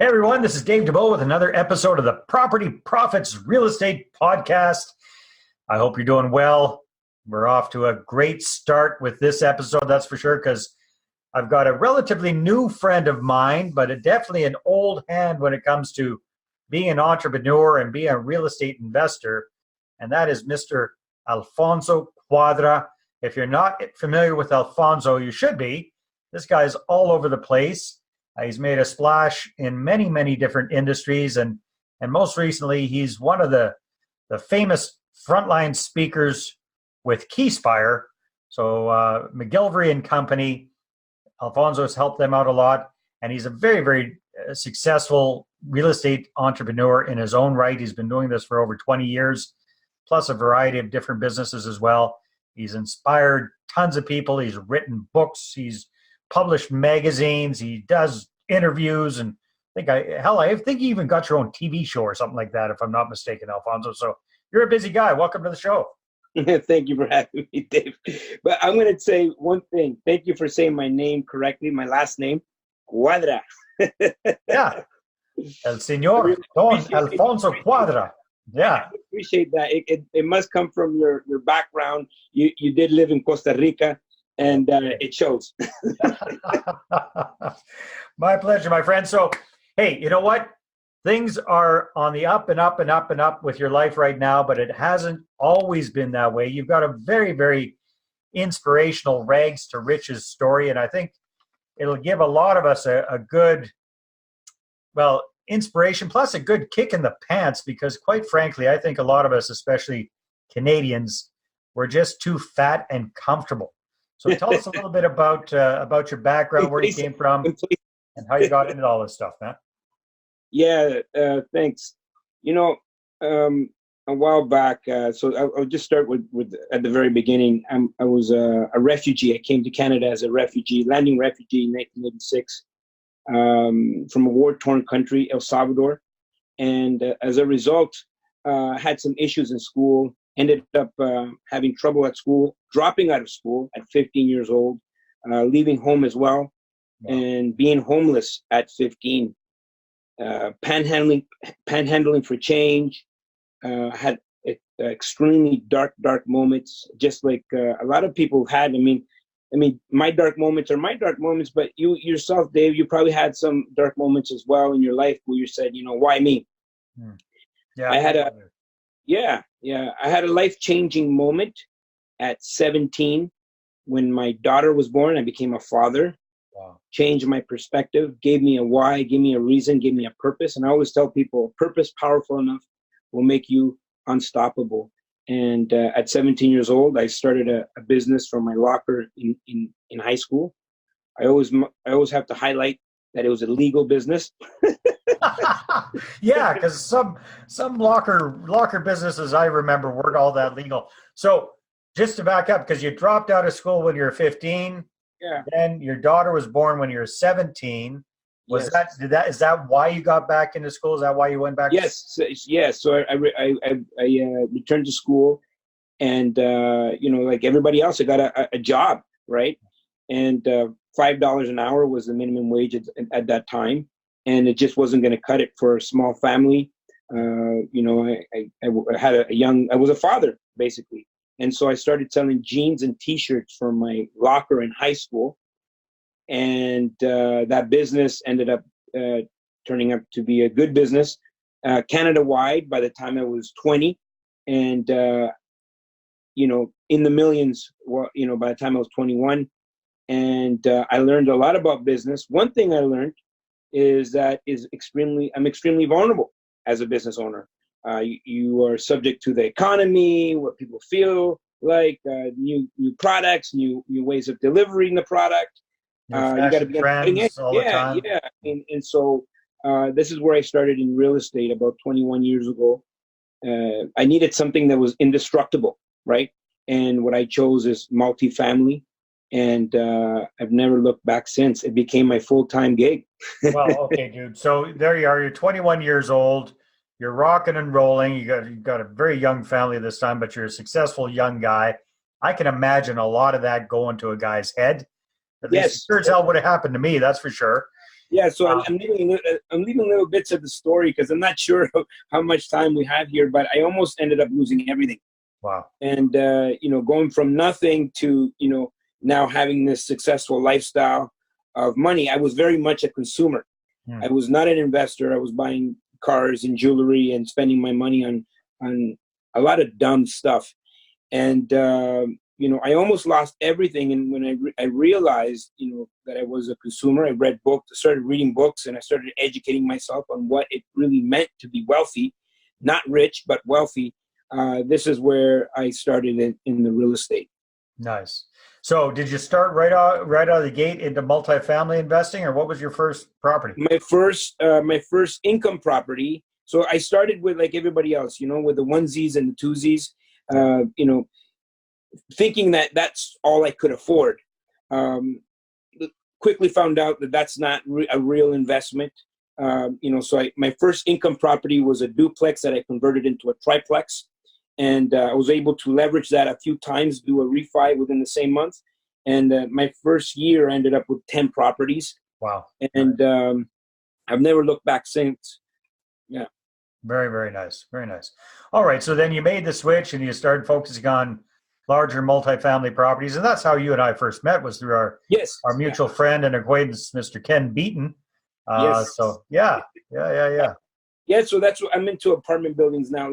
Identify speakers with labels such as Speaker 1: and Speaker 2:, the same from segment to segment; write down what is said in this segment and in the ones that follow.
Speaker 1: everyone, this is Dave Dubeau with another episode of the Property Profits Real Estate Podcast. I hope you're doing well. We're off to a great start with this episode, that's for sure, because I've got a relatively new friend of mine, but definitely an old hand when it comes to being an entrepreneur and being a real estate investor, and that is Mr. Alfonso Cuadra. If you're not familiar with Alfonso, you should be. This guy's all over the place. He's made a splash in many, many different industries, and most recently, he's one of the famous frontline speakers with Keyspire. So McGillivray and Company, Alfonso has helped them out a lot, and he's a very, very successful real estate entrepreneur in his own right. He's been doing this for over 20 years, plus a variety of different businesses as well. He's inspired tons of people. He's written books. He's published magazines. He does interviews, and I think you even got your own TV show or something like that, if I'm not mistaken, Alfonso. So you're a busy guy. Welcome to the show.
Speaker 2: Thank you for having me, Dave. But I'm going to say one thing. Thank you for saying my name correctly, my last name, Cuadra.
Speaker 1: Yeah. El Señor Don Alfonso Cuadra. Yeah.
Speaker 2: I appreciate that. It must come from your background. You did live in Costa Rica, and it shows.
Speaker 1: My pleasure, my friend. So, hey, you know what? Things are on the up and up and up and up with your life right now, but it hasn't always been that way. You've got a very, very inspirational rags to riches story, and I think it'll give a lot of us a good, inspiration, plus a good kick in the pants, because quite frankly, I think a lot of us, especially Canadians, we're just too fat and comfortable. So tell us a little bit about your background, where you came from, and how you got into all this stuff, man.
Speaker 2: Yeah, thanks. A while back, so I'll just start with at the very beginning. I was a refugee. I came to Canada as a refugee, landing refugee in 1986 from a war-torn country, El Salvador. And as a result, had some issues in school, ended up having trouble at school, dropping out of school at 15 years old, leaving home as well, and being homeless at 15. Panhandling for change, had extremely dark moments, just like a lot of people had. I mean, my dark moments are my dark moments, but you yourself, Dave, you probably had some dark moments as well in your life where you said, why me?
Speaker 1: Yeah,
Speaker 2: I had a life-changing moment at 17 when my daughter was born. I became a father.
Speaker 1: Wow.
Speaker 2: Changed my perspective, gave me a why, gave me a reason, gave me a purpose. And I always tell people, purpose powerful enough will make you unstoppable. And at 17 years old, I started a business from my locker in high school. I always have to highlight that it was a legal business.
Speaker 1: Yeah, because some locker businesses I remember weren't all that legal. So just to back up, because you dropped out of school when you were 15.
Speaker 2: Yeah.
Speaker 1: Then your daughter was born when you were 17. Is that why you got back into school? Is that why you went back?
Speaker 2: Yes. So I returned to school, and like everybody else, I got a job, right? And $5 an hour was the minimum wage at that time, and it just wasn't going to cut it for a small family. I was a father basically. And so I started selling jeans and T-shirts from my locker in high school. And that business ended up turning up to be a good business, Canada-wide by the time I was 20. And, in the millions, by the time I was 21. And I learned a lot about business. One thing I learned is that I'm extremely vulnerable as a business owner. You are subject to the economy, what people feel like, new products, new ways of delivering the product.
Speaker 1: You got to be trends all the time.
Speaker 2: Yeah. And so this is where I started in real estate about 21 years ago. I needed something that was indestructible, right? And what I chose is multifamily. And I've never looked back since. It became my full-time gig.
Speaker 1: Well, okay, dude. So there you are. You're 21 years old. You're rocking and rolling. You got a very young family this time, but you're a successful young guy. I can imagine a lot of that going to a guy's head. At least it sure as hell would have happened to me, that's for sure.
Speaker 2: Yeah, so I'm leaving little bits of the story because I'm not sure how much time we have here, but I almost ended up losing everything.
Speaker 1: Wow.
Speaker 2: And going from nothing to now having this successful lifestyle of money. I was very much a consumer.
Speaker 1: Hmm.
Speaker 2: I was not an investor. I was buying cars and jewelry and spending my money on a lot of dumb stuff. And I almost lost everything. And when I realized that I was a consumer, I read books, started reading books, and I started educating myself on what it really meant to be wealthy, not rich but wealthy. This is where I started in the real estate.
Speaker 1: Nice. So did you start right out of the gate into multifamily investing, or what was your first property?
Speaker 2: My first income property. So I started with, like everybody else, with the onesies and the twosies, thinking that that's all I could afford. Quickly found out that that's not a real investment. So my first income property was a duplex that I converted into a triplex. And I was able to leverage that a few times, do a refi within the same month. And my first year I ended up with 10 properties.
Speaker 1: Wow.
Speaker 2: And I've never looked back since. Yeah.
Speaker 1: Very, very nice. Very nice. All right. So then you made the switch and you started focusing on larger multifamily properties. And that's how you and I first met, was through our mutual friend and acquaintance, Mr. Ken Beaton.
Speaker 2: Yes.
Speaker 1: So yeah.
Speaker 2: Yeah. So that's what I'm into, apartment buildings now.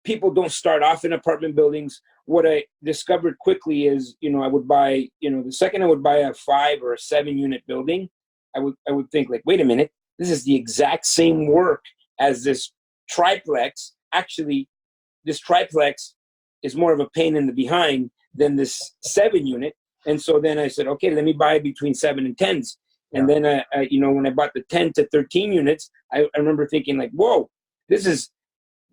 Speaker 2: People don't start off in apartment buildings. What I discovered quickly is, I would buy, the second I would buy a 5 or a 7 unit building, I would think wait a minute, this is the exact same work as this triplex. Actually, this triplex is more of a pain in the behind than this 7 unit. And so then I said, okay, let me buy between 7 and 10s. And then, when I bought the 10 to 13 units, I remember thinking whoa, this is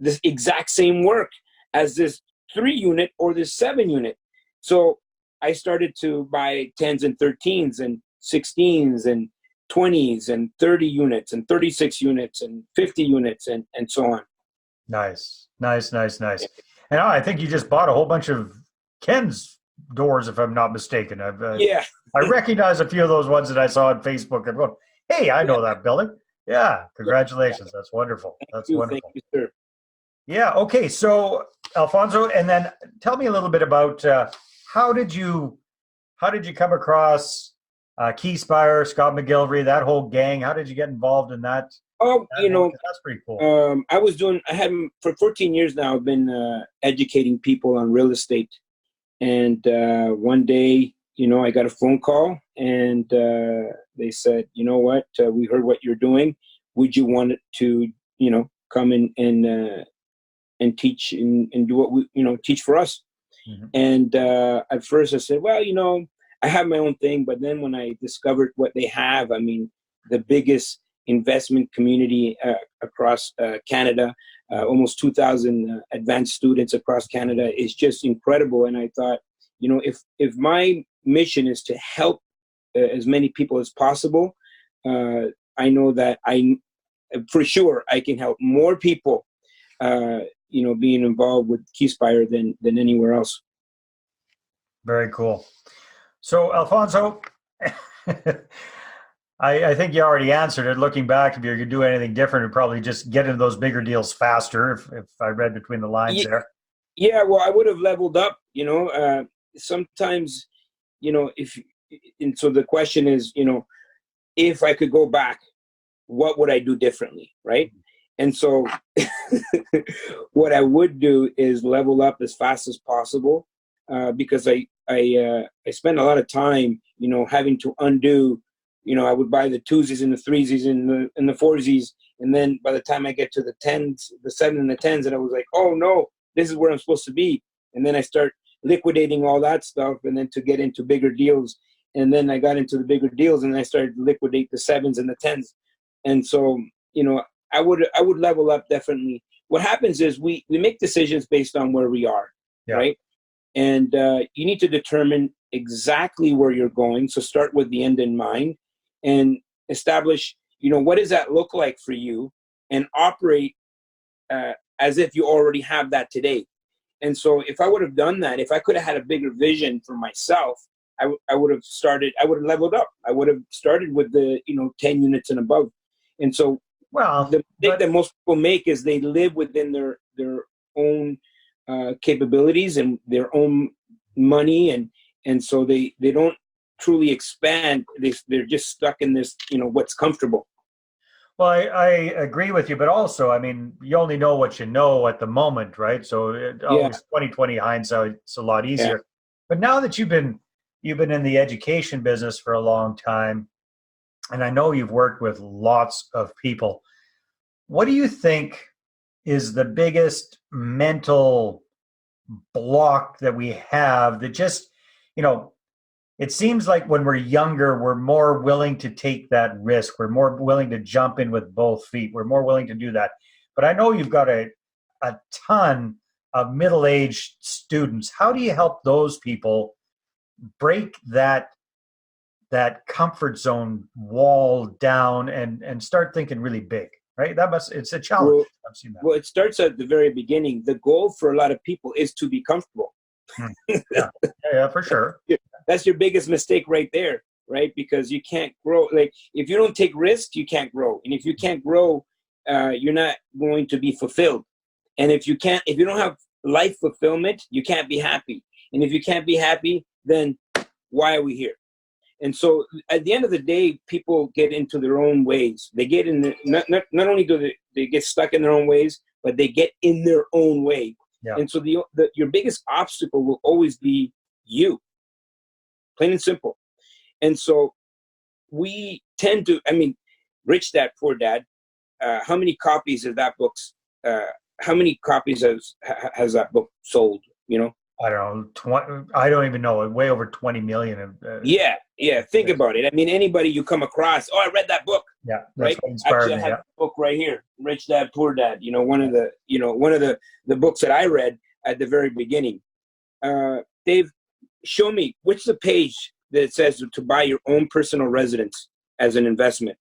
Speaker 2: this exact same work as this 3 unit or this 7 unit. So I started to buy 10s and 13s and 16s and 20s and 30 units and 36 units and 50 units and so on.
Speaker 1: Nice. And I think you just bought a whole bunch of Ken's doors, if I'm not mistaken. I recognize a few of those ones that I saw on Facebook. I'm going, hey, I know that building. Yeah, congratulations. Yeah. That's wonderful. That's wonderful.
Speaker 2: Thank you, sir.
Speaker 1: Yeah. Okay. So, Alfonso, and then tell me a little bit about how did you come across Keyspire, Scott McGillivray, that whole gang? How did you get involved in that?
Speaker 2: Oh,
Speaker 1: that's pretty cool.
Speaker 2: For 14 years now, I've been educating people on real estate. And one day, I got a phone call and they said, you know what, we heard what you're doing. Would you want to, come and teach and do what we, teach for us? Mm-hmm. And at first I said, well, I have my own thing. But then when I discovered what they have, the biggest investment community across Canada, almost 2,000 advanced students across Canada, is just incredible. And I thought, if my mission is to help as many people as possible, I know that for sure I can help more people being involved with Keyspire than anywhere else.
Speaker 1: Very cool. So, Alfonso, I think you already answered it. Looking back, if you could do anything different, it'd probably just get into those bigger deals faster, if I read between the lines there.
Speaker 2: Yeah, well, I would have leveled up, sometimes, and so the question is, if I could go back, what would I do differently, right? And so what I would do is level up as fast as possible, because I spend a lot of time, having to undo. I would buy the 2s and the 3s and the 4s, and then by the time I get to the 10s, the 7 and the 10s, and I was like, oh no, this is where I'm supposed to be. And then I start liquidating all that stuff, and then to get into bigger deals. And then I got into the bigger deals, and I started to liquidate the 7s and the 10s. And so, I would level up definitely. What happens is we make decisions based on where we are, right? And you need to determine exactly where you're going. So start with the end in mind and establish, what does that look like for you, and operate as if you already have that today. And so if I would have done that, if I could have had a bigger vision for myself, I would have leveled up. I would have started with the 10 units and above. And so the mistake that most people make is they live within their own capabilities and their own money, and so they don't truly expand. They're just stuck in this, what's comfortable.
Speaker 1: Well, I agree with you, but also, I mean, you only know what you know at the moment, right? So always 20/20 hindsight, it's a lot easier. Yeah. But now that you've been in the education business for a long time, and I know you've worked with lots of people, what do you think is the biggest mental block that we have that just, it seems like when we're younger, we're more willing to take that risk. We're more willing to jump in with both feet. We're more willing to do that. But I know you've got a ton of middle-aged students. How do you help those people break that comfort zone wall down and start thinking really big, right? It's a challenge. I've seen that.
Speaker 2: Well, it starts at the very beginning. The goal for a lot of people is to be comfortable.
Speaker 1: Yeah, for sure.
Speaker 2: That's your biggest mistake right there, right? Because you can't grow. Like, if you don't take risks, you can't grow. And if you can't grow, you're not going to be fulfilled. And if you don't have life fulfillment, you can't be happy. And if you can't be happy, then why are we here? And so at the end of the day, people get into their own ways. They get in not only do they get stuck in their own ways, but they get in their own way. Yeah. And so your biggest obstacle will always be you, plain and simple. And so we tend to, Rich Dad, Poor Dad, how many copies of that how many copies has that book sold,
Speaker 1: I don't know, I don't even know, way over 20 million.
Speaker 2: Yeah. Think about it. Anybody you come across, I read that book.
Speaker 1: Yeah,
Speaker 2: right. Actually, I have a book right here, Rich Dad, Poor Dad. One of the books that I read at the very beginning. Dave, show me which the page that says to buy your own personal residence as an investment.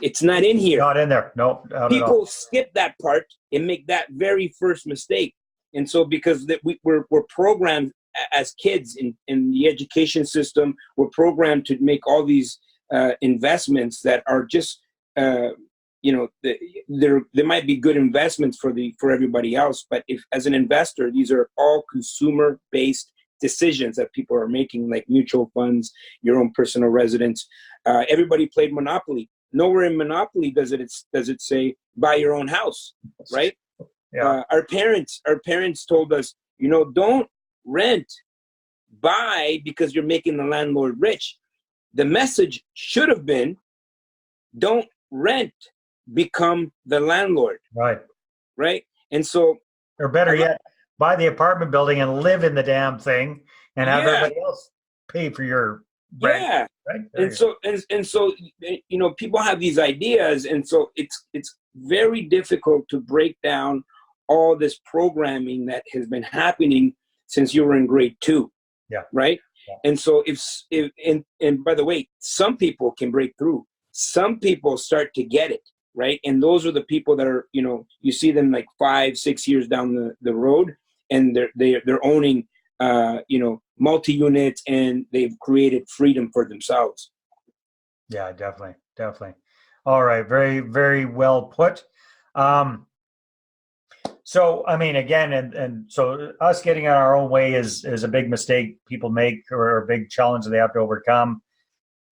Speaker 2: It's not in here.
Speaker 1: Not in there. No.
Speaker 2: People skip that part and make that very first mistake. And so because we're programmed as kids in the education system, we're programmed to make all these investments that are just, there might be good investments for everybody else. But if as an investor, these are all consumer-based decisions that people are making, like mutual funds, your own personal residence. Everybody played Monopoly. Nowhere in Monopoly does it say buy your own house, right?
Speaker 1: Yeah.
Speaker 2: Our parents told us, don't rent, buy, because you're making the landlord rich. The message should have been, don't rent, become the landlord.
Speaker 1: Right.
Speaker 2: Right. And so,
Speaker 1: or better yet, buy the apartment building and live in the damn thing and have everybody else pay for your rent.
Speaker 2: Yeah.
Speaker 1: Right?
Speaker 2: And so, people have these ideas, and so it's very difficult to break down all this programming that has been happening since you were in grade 2.
Speaker 1: Yeah.
Speaker 2: Right. Yeah. And so and by the way, some people can break through. Some people start to get it. Right. And those are the people that are, you see them like 5-6 years down the road, and they're owning, multi-units, and they've created freedom for themselves.
Speaker 1: Yeah, definitely. All right. Very, very well put. So, again, and so us getting in our own way is a big mistake people make, or a big challenge that they have to overcome.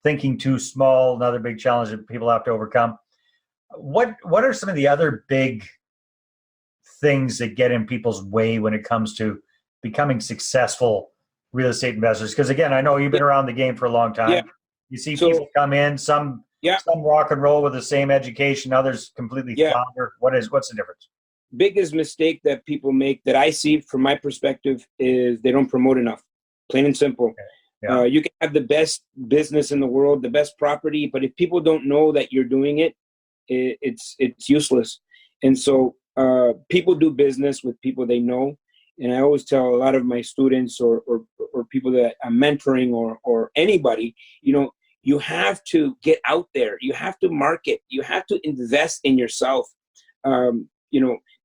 Speaker 1: Thinking too small, another big challenge that people have to overcome. What are some of the other big things that get in people's way when it comes to becoming successful real estate investors? Because again, I know you've been around the game for a long time. Yeah. You see people come in, some rock and roll with the same education, others completely flounder. What's the difference?
Speaker 2: Biggest mistake that people make, that I see from my perspective, is they don't promote enough. Plain and simple. Okay. Yeah. You can have the best business in the world, the best property, but if people don't know that you're doing it, it's useless. And so people do business with people they know. And I always tell a lot of my students or people that I'm mentoring or anybody, you have to get out there. You have to market. You have to invest in yourself.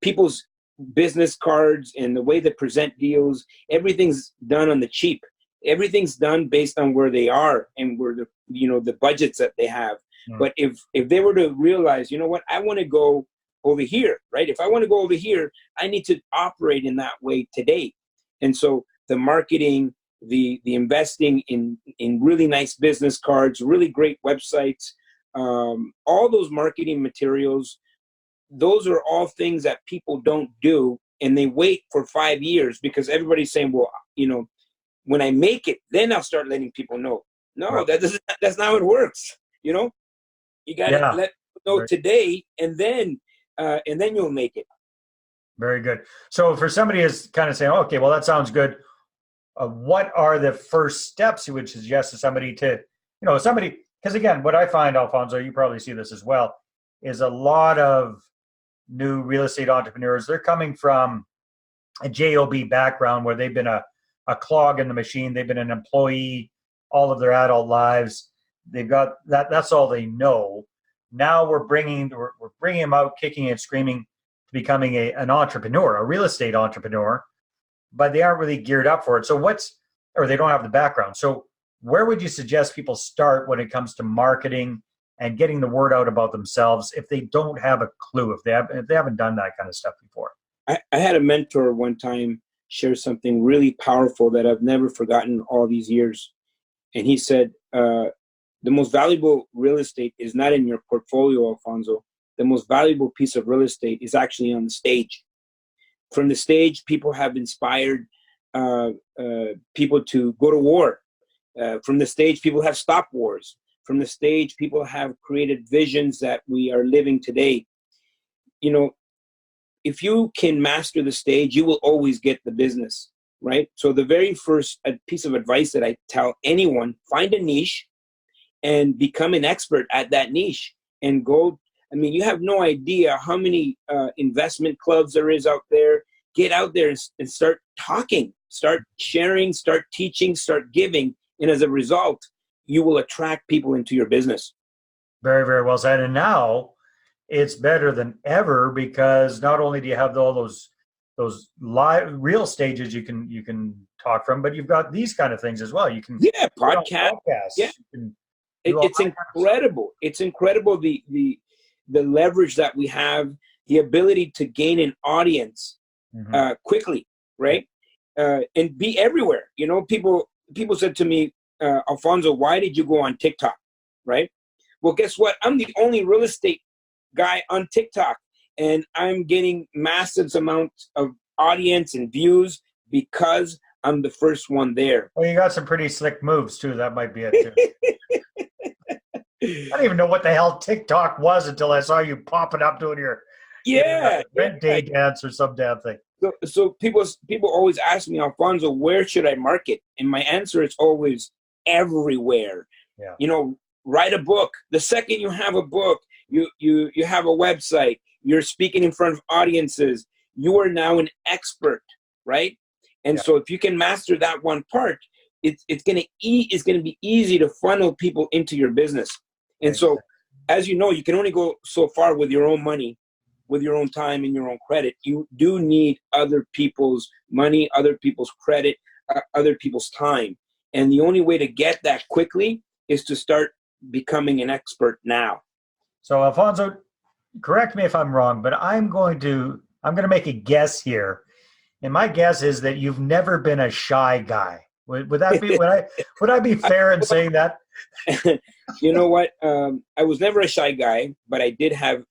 Speaker 2: People's business cards and the way they present deals, everything's done on the cheap. Everything's done based on where they are and where the budgets that they have. But if they were to realize, you know what, I want to go over here, right? If I want to go over here, I need to operate in that way today. And so the marketing, the investing in really nice business cards, really great websites, all those marketing materials, those are all things that people don't do, and they wait for 5 years because everybody's saying, well, when I make it, then I'll start letting people know. No, right. That's not how it works. You got to let people know today, and then you'll make it.
Speaker 1: Very good. So for somebody is kind of saying, okay, well, that sounds good. What are the first steps you would suggest to somebody because again, what I find, Alfonso, you probably see this as well, is a lot of new real estate entrepreneurs, they're coming from a job background where they've been a clog in the machine. They've been an employee all of their adult lives. They've got that's all they know. Now we're bringing them out kicking and screaming to becoming an entrepreneur, a real estate entrepreneur, but they aren't really geared up for it. So or they don't have the background. So where would you suggest people start when it comes to marketing and getting the word out about themselves if they don't have a clue, if they haven't done that kind of stuff before?
Speaker 2: I had a mentor one time share something really powerful that I've never forgotten all these years. And he said, the most valuable real estate is not in your portfolio, Alfonso. The most valuable piece of real estate is actually on the stage. From the stage, people have inspired people to go to war. From the stage, people have stopped wars. From the stage, people have created visions that we are living today. If you can master the stage, you will always get the business, right? So the very first piece of advice that I tell anyone, find a niche and become an expert at that niche and go. I mean, you have no idea how many investment clubs there is out there. Get out there and start talking, start sharing, start teaching, start giving. And as a result, you will attract people into your business.
Speaker 1: Very, very well said. And now it's better than ever because not only do you have all those live real stages you can talk from, but you've got these kind of things as well. You can
Speaker 2: podcasts. Yeah, it's incredible. It's incredible the leverage that we have, the ability to gain an audience quickly, right? And be everywhere. People said to me, Alfonso, why did you go on TikTok? Right? Well, guess what? I'm the only real estate guy on TikTok, and I'm getting massive amounts of audience and views because I'm the first one there.
Speaker 1: Well, you got some pretty slick moves too. That might be it too. I didn't even know what the hell TikTok was until I saw you popping up doing your red day dance or some damn thing.
Speaker 2: So people always ask me, Alfonso, where should I market? And my answer is always everywhere. Yeah. Write a book. The second you have a book, you have a website, you're speaking in front of audiences, you are now an expert, right? And so if you can master that one part, it's going to be easy to funnel people into your business. And so, as you know, you can only go so far with your own money, with your own time and your own credit. You do need other people's money, other people's credit, other people's time. And the only way to get that quickly is to start becoming an expert now.
Speaker 1: So, Alfonso, correct me if I'm wrong, but I'm going to make a guess here. And my guess is that you've never been a shy guy. Would that be would I be fair in saying that?
Speaker 2: You know what? I was never a shy guy, but I did have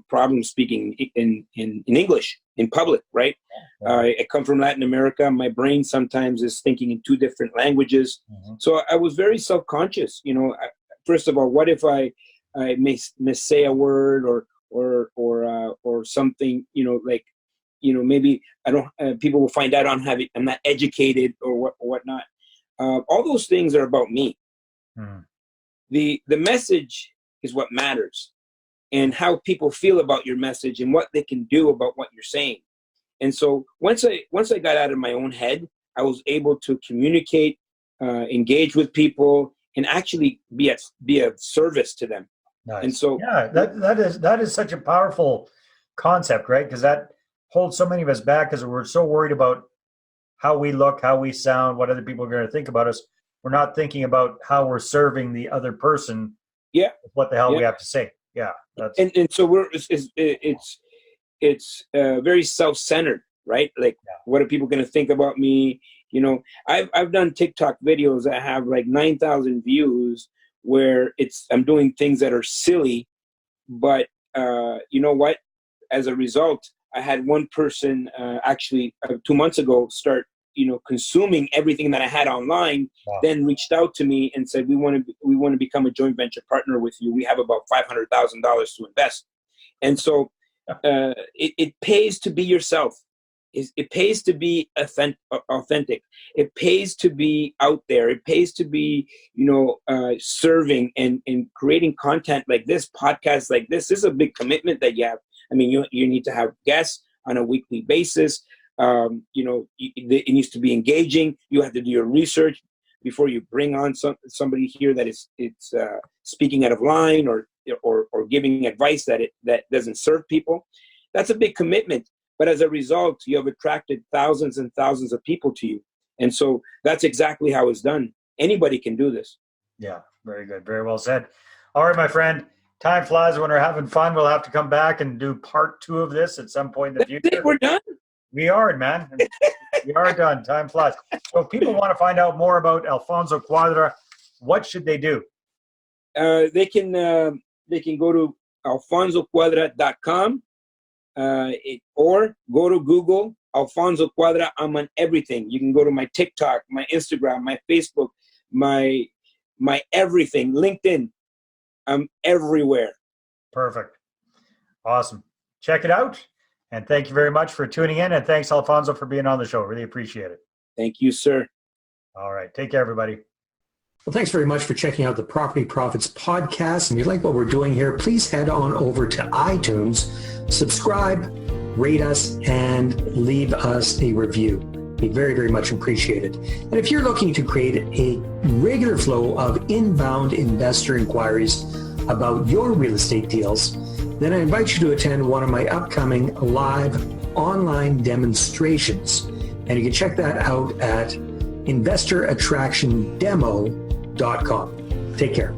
Speaker 2: problems speaking in English in public, right? I come from Latin America. My brain sometimes is thinking in two different languages. So I was very self-conscious. First of all, what if I missay a word or something, maybe I don't, people will find out I'm not educated or whatnot. All those things are about me. The message is what matters, and how people feel about your message and what they can do about what you're saying. And so once I got out of my own head, I was able to communicate, engage with people, and actually be of service to them.
Speaker 1: Nice.
Speaker 2: And so
Speaker 1: that is such a powerful concept, right? Because that holds so many of us back because we're so worried about how we look, how we sound, what other people are going to think about us. We're not thinking about how we're serving the other person.
Speaker 2: Yeah.
Speaker 1: What the hell we have to say. Yeah. That's
Speaker 2: and so it's very self-centered, right? Like, what are people going to think about me? You know, I've done TikTok videos that have like 9,000 views where I'm doing things that are silly, but you know what? As a result, I had one person actually 2 months ago start, consuming everything that I had online.
Speaker 1: Wow.
Speaker 2: Then reached out to me and said, we want to become a joint venture partner with you. We have about $500,000 to invest. And so it pays to be yourself. It pays to be authentic. It pays to be out there. It pays to be, serving and creating content like this, podcasts like this. This is a big commitment that you have. I mean, you need to have guests on a weekly basis. It needs to be engaging. You have to do your research before you bring on somebody here that it's speaking out of line or giving advice that doesn't serve people. That's a big commitment. But as a result, you have attracted thousands and thousands of people to you. And so that's exactly how it's done. Anybody can do this.
Speaker 1: Yeah, very good. Very well said. All right, my friend. Time flies when we're having fun. We'll have to come back and do part 2 of this at some point in the future.
Speaker 2: We're done.
Speaker 1: We are, man. We are done. Time flies. So if people want to find out more about Alfonso Cuadra, what should they do?
Speaker 2: They can go to alfonsocuadra.com. Or go to Google, Alfonso Cuadra. I'm on everything. You can go to my TikTok, my Instagram, my Facebook, my everything, LinkedIn. I'm everywhere.
Speaker 1: Perfect. Awesome. Check it out. And thank you very much for tuning in. And thanks, Alfonso, for being on the show. Really appreciate it.
Speaker 2: Thank you, sir.
Speaker 1: All right. Take care, everybody.
Speaker 3: Well, thanks very much for checking out the Property Profits podcast. And if you like what we're doing here, please head on over to iTunes, subscribe, rate us, and leave us a review. Be very, very much appreciated. And if you're looking to create a regular flow of inbound investor inquiries about your real estate deals, then I invite you to attend one of my upcoming live online demonstrations. And you can check that out at investorattractiondemo.com. Take care.